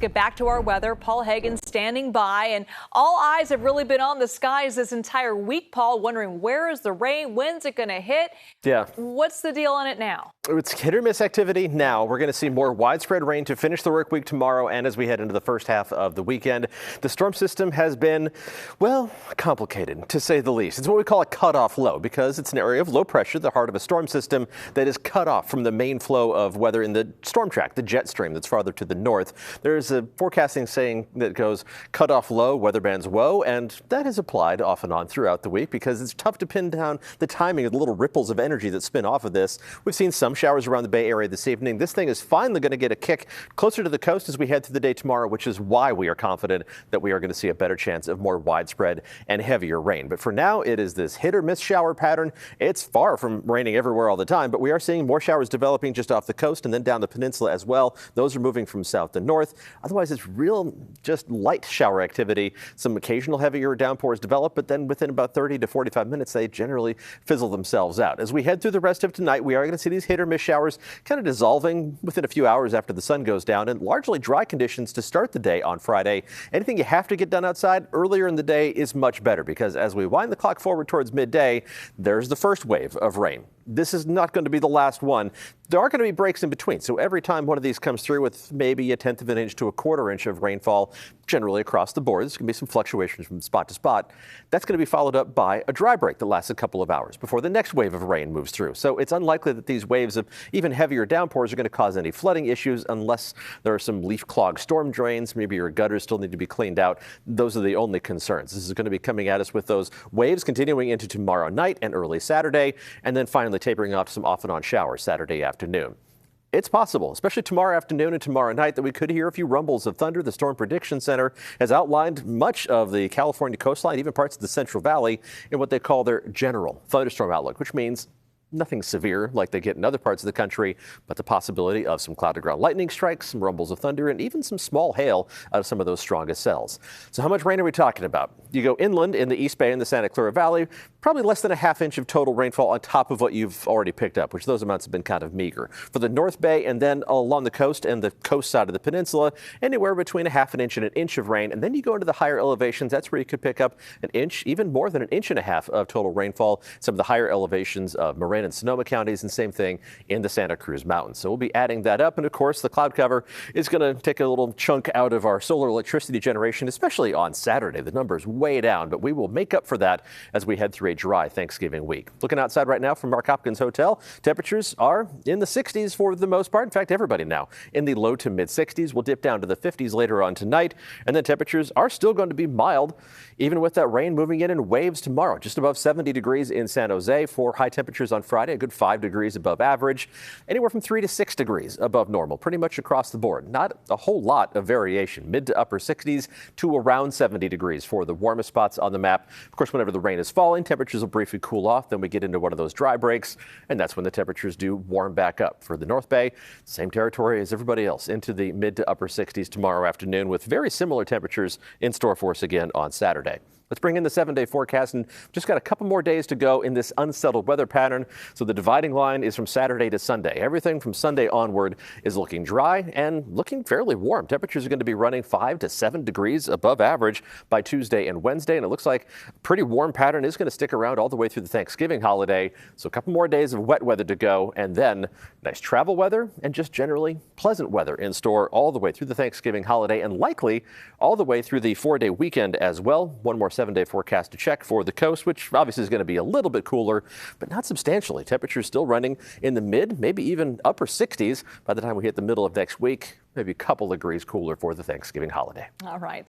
Get back to our weather. Paul Heggen standing by, and all eyes have really been on the skies this entire week. Paul, wondering where is the rain? When's it going to hit? Yeah. What's the deal on it now? It's hit or miss activity now. We're going to see more widespread rain to finish the work week tomorrow and as we head into the first half of the weekend. The storm system has been, well, complicated to say the least. It's what we call a cutoff low because it's an area of low pressure, the heart of a storm system that is cut off from the main flow of weather in the storm track, the jet stream that's farther to the north. There's a forecasting saying that goes cut off low, weather bands woe, and that has applied off and on throughout the week because it's tough to pin down the timing of the little ripples of energy that spin off of this. We've seen some showers around the Bay Area this evening. This thing is finally going to get a kick closer to the coast as we head through the day tomorrow, which is why we are confident that we are going to see a better chance of more widespread and heavier rain. But for now, it is this hit or miss shower pattern. It's far from raining everywhere all the time, but we are seeing more showers developing just off the coast and then down the peninsula as well. Those are moving from south to north. Otherwise, it's real just light shower activity. Some occasional heavier downpours develop, but then within about 30 to 45 minutes, they generally fizzle themselves out. As we head through the rest of tonight, we are going to see these hit or miss showers kind of dissolving within a few hours after the sun goes down, and largely dry conditions to start the day on Friday. Anything you have to get done outside earlier in the day is much better because as we wind the clock forward towards midday, there's the first wave of rain. This is not going to be the last one. There are going to be breaks in between. So every time one of these comes through with maybe 1/10 of an inch to 1/4 inch of rainfall, generally across the board, there's going to be some fluctuations from spot to spot. That's going to be followed up by a dry break that lasts a couple of hours before the next wave of rain moves through. So it's unlikely that these waves of even heavier downpours are going to cause any flooding issues unless there are some leaf-clogged storm drains. Maybe your gutters still need to be cleaned out. Those are the only concerns. This is going to be coming at us with those waves continuing into tomorrow night and early Saturday, and then finally tapering off some off and on showers Saturday afternoon. It's possible, especially tomorrow afternoon and tomorrow night, that we could hear a few rumbles of thunder. The Storm Prediction Center has outlined much of the California coastline, even parts of the Central Valley, in what they call their general thunderstorm outlook, which means nothing severe like they get in other parts of the country, but the possibility of some cloud to ground lightning strikes, some rumbles of thunder, and even some small hail out of some of those strongest cells. So how much rain are we talking about? You go inland in the East Bay and the Santa Clara Valley, probably less than 1/2 inch of total rainfall on top of what you've already picked up, which those amounts have been kind of meager. For the North Bay and then along the coast and the coast side of the peninsula, anywhere between 1/2 inch and 1 inch of rain. And then you go into the higher elevations, that's where you could pick up 1 inch, even more than 1.5 inches of total rainfall. Some of the higher elevations of Marin and Sonoma counties, and same thing in the Santa Cruz Mountains. So we'll be adding that up. And of course, the cloud cover is going to take a little chunk out of our solar electricity generation, especially on Saturday. The number is way down, but we will make up for that as we head through a dry Thanksgiving week. Looking outside right now from Mark Hopkins Hotel, temperatures are in the 60s for the most part. In fact, everybody now in the low to mid 60s. Will dip down to the 50s later on tonight. And then temperatures are still going to be mild, even with that rain moving in waves tomorrow. Just above 70 degrees in San Jose for high temperatures on Friday, a good 5 degrees above average, anywhere from 3 to 6 degrees above normal, pretty much across the board. Not a whole lot of variation. Mid to upper 60s to around 70 degrees for the warmest spots on the map. Of course, whenever the rain is falling, temperatures will briefly cool off. Then we get into one of those dry breaks, and that's when the temperatures do warm back up. For the North Bay, same territory as everybody else, into the mid to upper 60s tomorrow afternoon with very similar temperatures in store for us again on Saturday. Let's bring in the 7-day forecast, and just got a couple more days to go in this unsettled weather pattern. So the dividing line is from Saturday to Sunday. Everything from Sunday onward is looking dry and looking fairly warm. Temperatures are going to be running 5 to 7 degrees above average by Tuesday and Wednesday, and it looks like a pretty warm pattern is going to stick around all the way through the Thanksgiving holiday. So a couple more days of wet weather to go, and then nice travel weather and just generally pleasant weather in store all the way through the Thanksgiving holiday, and likely all the way through the 4-day weekend as well. One more 7-day forecast to check for the coast, which obviously is going to be a little bit cooler, but not substantially. Temperatures still running in the mid, maybe even upper 60s by the time we hit the middle of next week. Maybe a couple degrees cooler for the Thanksgiving holiday. All right.